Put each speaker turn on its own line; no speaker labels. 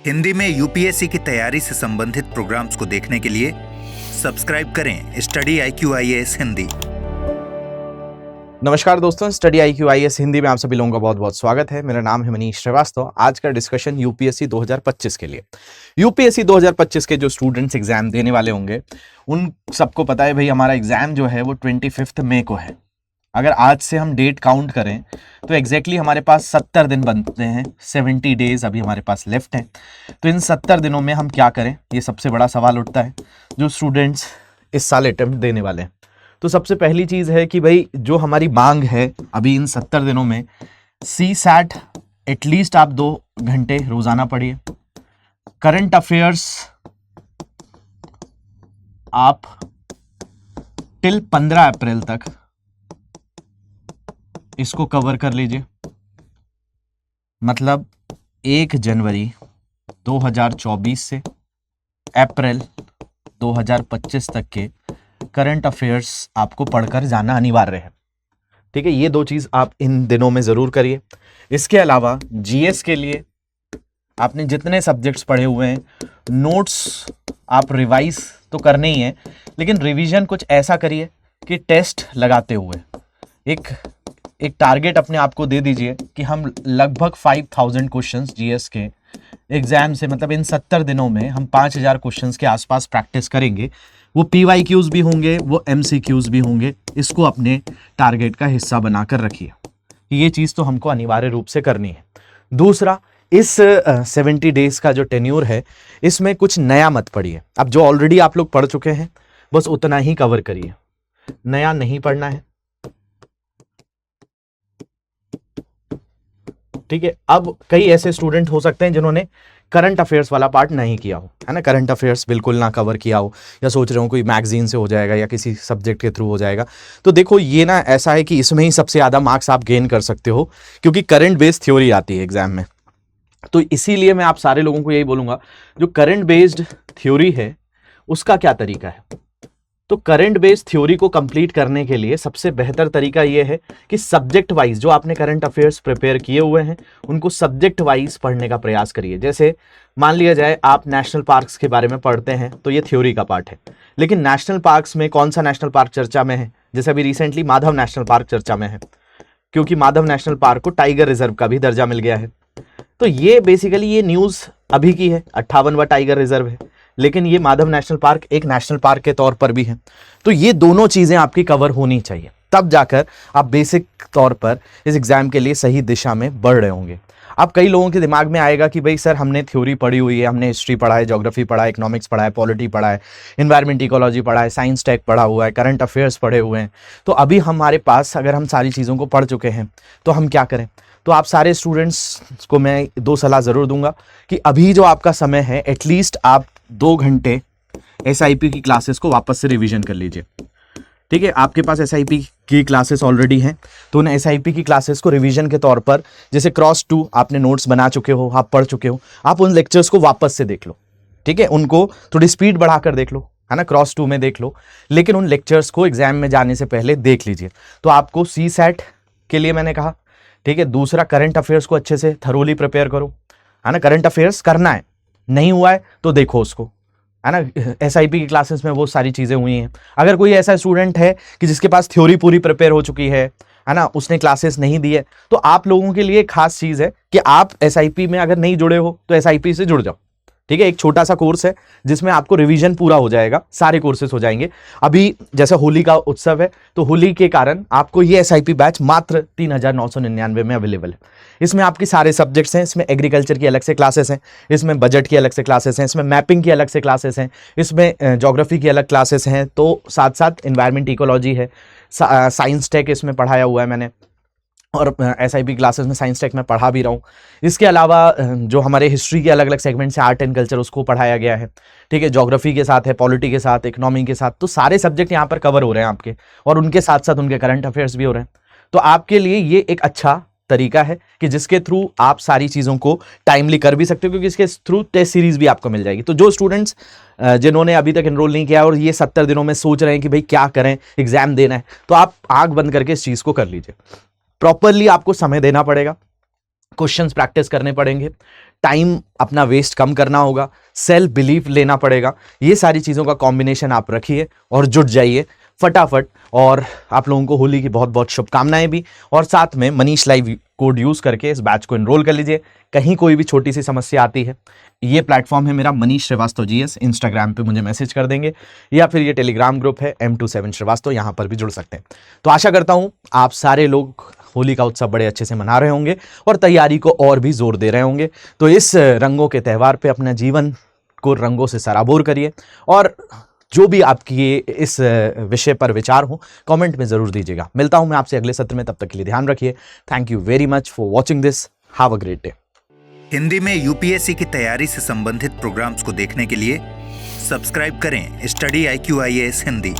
हिंदी में यूपीएससी की तैयारी से संबंधित प्रोग्राम्स को देखने के लिए सब्सक्राइब करें स्टडी IQ-IAS हिंदी।
नमस्कार दोस्तों, स्टडी IQ-IAS हिंदी में आप सभी लोगों का बहुत बहुत स्वागत है। मेरा नाम है मनीष श्रीवास्तव। आज का डिस्कशन यूपीएससी 2025 के लिए। यूपीएससी 2025 के जो स्टूडेंट्स एग्जाम देने वाले होंगे उन सबको पता है भाई, हमारा एग्जाम जो है वो 25 मई को है। अगर आज से हम डेट काउंट करें तो एग्जैक्टली हमारे पास 70 दिन बनते हैं। 70 डेज अभी हमारे पास लेफ्ट हैं। तो इन 70 दिनों में हम क्या करें, ये सबसे बड़ा सवाल उठता है जो स्टूडेंट्स इस साल अटेम्प्ट देने वाले हैं। तो सबसे पहली चीज़ है कि भाई जो हमारी मांग है अभी इन 70 दिनों में, CSAT एटलीस्ट आप 2 घंटे रोज़ाना पढ़िए। करंट अफेयर्स आप टिल 15 अप्रैल तक इसको कवर कर लीजिए। मतलब 1 जनवरी 2024 से अप्रैल 2025 तक के करंट अफेयर्स आपको पढ़कर जाना अनिवार्य है। ठीक है, ये 2 चीज़ आप इन दिनों में ज़रूर करिए। इसके अलावा जीएस के लिए आपने जितने सब्जेक्ट्स पढ़े हुए हैं, नोट्स आप रिवाइज तो करने ही हैं, लेकिन रिवीजन कुछ ऐसा करिए कि टेस्ट लगाते हुए एक टारगेट अपने आप को दे दीजिए कि हम लगभग 5000 क्वेश्चंस जीएस के एग्जाम से, मतलब इन 70 दिनों में हम 5000 क्वेश्चंस के आसपास प्रैक्टिस करेंगे। वो PYQs भी होंगे, वो MCQs भी होंगे। इसको अपने टारगेट का हिस्सा बनाकर रखिए। ये चीज़ तो हमको अनिवार्य रूप से करनी है। दूसरा, इस 70 डेज का जो टेन्यूर है इसमें कुछ नया मत पढ़िए। अब जो ऑलरेडी आप लोग पढ़ चुके हैं बस उतना ही कवर करिए, नया नहीं पढ़ना है। ठीक है, अब कई ऐसे स्टूडेंट हो सकते हैं जिन्होंने करंट अफेयर्स वाला पार्ट नहीं किया हो, है ना, करंट अफेयर्स बिल्कुल ना कवर किया हो, या सोच रहे हो कोई मैगजीन से हो जाएगा या किसी सब्जेक्ट के थ्रू हो जाएगा। तो देखो, ये ना ऐसा है कि इसमें ही सबसे ज़्यादा मार्क्स आप गेन कर सकते हो, क्योंकि करंट बेस्ड थ्योरी आती है एग्जाम में। तो इसीलिए मैं आप सारे लोगों को यही बोलूँगा, जो करंट बेस्ड थ्योरी है उसका क्या तरीका है। तो करंट बेस्ड थ्योरी को कंप्लीट करने के लिए सबसे बेहतर तरीका यह है कि सब्जेक्ट वाइज जो आपने करंट अफेयर्स प्रिपेयर किए हुए हैं उनको सब्जेक्ट वाइज पढ़ने का प्रयास करिए। जैसे मान लिया जाए आप नेशनल पार्क्स के बारे में पढ़ते हैं तो ये थ्योरी का पार्ट है, लेकिन नेशनल पार्क्स में कौन सा नेशनल पार्क चर्चा में है। जैसे अभी रिसेंटली माधव नेशनल पार्क चर्चा में है, क्योंकि माधव नेशनल पार्क को टाइगर रिजर्व का भी दर्जा मिल गया है। तो ये बेसिकली ये न्यूज़ अभी की है, 58वां टाइगर रिजर्व है, लेकिन ये माधव नेशनल पार्क एक नेशनल पार्क के तौर पर भी है। तो ये दोनों चीज़ें आपकी कवर होनी चाहिए, तब जाकर आप बेसिक तौर पर इस एग्ज़ाम के लिए सही दिशा में बढ़ रहे होंगे। अब कई लोगों के दिमाग में आएगा कि भाई सर, हमने थ्योरी पढ़ी हुई है, हमने हिस्ट्री पढ़ा है, ज्योग्राफी पढ़ा है, इकोनॉमिक्स पढ़ा है, पॉलिटी पढ़ा है, इन्वायरमेंट इकोलॉजी पढ़ा है, साइंस टेक पढ़ा हुआ है, करंट अफेयर्स पढ़े हुए हैं। तो अभी हमारे पास अगर हम सारी चीज़ों को पढ़ चुके हैं तो हम क्या करें। तो आप सारे स्टूडेंट्स को मैं 2 सलाह ज़रूर दूंगा कि अभी जो आपका समय है एटलीस्ट आप 2 घंटे SIP की क्लासेस को वापस से रिवीजन कर लीजिए। ठीक है, आपके पास SIP की क्लासेस ऑलरेडी हैं तो उन SIP की क्लासेस को रिवीजन के तौर पर, जैसे क्रॉस 2 आपने नोट्स बना चुके हो, आप पढ़ चुके हो, आप उन लेक्चर्स को वापस से देख लो। ठीक है, उनको थोड़ी स्पीड बढ़ाकर देख लो, है ना, क्रॉस 2 में देख लो, लेकिन उन लेक्चर्स को एग्जाम में जाने से पहले देख लीजिए। तो आपको CSAT के लिए मैंने कहा। ठीक है, दूसरा करंट अफेयर्स को अच्छे से थरोली प्रिपेयर करो, है ना, करंट अफेयर्स करना है, नहीं हुआ है तो देखो उसको, है ना। SIP की क्लासेस में वो सारी चीज़ें हुई हैं। अगर कोई ऐसा स्टूडेंट है कि जिसके पास थ्योरी पूरी प्रिपेयर हो चुकी है ना, उसने क्लासेस नहीं दी है, तो आप लोगों के लिए एक खास चीज़ है कि आप SIP में अगर नहीं जुड़े हो तो SIP से जुड़ जाओ। ठीक है, एक छोटा सा कोर्स है जिसमें आपको रिवीजन पूरा हो जाएगा, सारे कोर्सेज हो जाएंगे। अभी जैसे होली का उत्सव है तो होली के कारण आपको ये SIP बैच मात्र 3999 में अवेलेबल है। इसमें आपकी सारे सब्जेक्ट्स हैं, इसमें एग्रीकल्चर की अलग से क्लासेस हैं, इसमें बजट की अलग से क्लासेस हैं, इसमें मैपिंग की अलग से क्लासेस हैं, इसमें ज्योग्राफी की अलग क्लासेस हैं, तो साथ साथ इन्वायरमेंट इकोलॉजी है, साइंस टेक इसमें पढ़ाया हुआ है मैंने, और SIP क्लासेस में साइंस टेक में पढ़ा भी रहा हूँ। इसके अलावा जो हमारे हिस्ट्री के अलग अलग सेगमेंट्स हैं, आर्ट एंड कल्चर, उसको पढ़ाया गया है। ठीक है, ज्योग्राफी के साथ है, पॉलिटी के साथ, इकोनॉमी के साथ, तो सारे सब्जेक्ट यहाँ पर कवर हो रहे हैं आपके, और उनके साथ साथ उनके करंट अफेयर्स भी हो रहे हैं। तो आपके लिए ये एक अच्छा तरीका है कि जिसके थ्रू आप सारी चीज़ों को टाइमली कर भी सकते हो, क्योंकि इसके थ्रू टेस्ट सीरीज भी आपको मिल जाएगी। तो जो स्टूडेंट्स जिन्होंने अभी तक एनरोल नहीं किया और ये 70 दिनों में सोच रहे हैं कि भाई क्या करें, एग्जाम देना है, तो आप आंख बंद करके इस चीज़ को कर लीजिए। प्रॉपरली आपको समय देना पड़ेगा, क्वेश्चंस प्रैक्टिस करने पड़ेंगे, टाइम अपना वेस्ट कम करना होगा, सेल्फ बिलीफ लेना पड़ेगा। ये सारी चीज़ों का कॉम्बिनेशन आप रखिए और जुट जाइए फटाफट। और आप लोगों को होली की बहुत बहुत शुभकामनाएं भी। और साथ में मनीष लाइव कोड यूज़ करके इस बैच को एनरोल कर लीजिए। कहीं कोई भी छोटी सी समस्या आती है, ये प्लेटफॉर्म है मेरा मनीष श्रीवास्तव GS, इंस्टाग्राम पे मुझे मैसेज कर देंगे, या फिर ये टेलीग्राम ग्रुप है M27 श्रीवास्तव, यहाँ पर भी जुड़ सकते हैं। तो आशा करता हूँ आप सारे लोग होली का उत्सव बड़े अच्छे से मना रहे होंगे और तैयारी को और भी जोर दे रहे होंगे। तो इस रंगों के त्यौहार पे अपने जीवन को रंगों से सराबोर करिए, और जो भी आपकी इस विषय पर विचार हो कमेंट में ज़रूर दीजिएगा। मिलता हूं मैं आपसे अगले सत्र में, तब तक के लिए ध्यान रखिए। Thank you very much for watching this. Have a great day.
Hindi में UPSC की तैयारी से संबंधित प्रोग्राम्स को देखने के लिए सब्सक्राइब करें स्टडी IQ IAS हिंदी।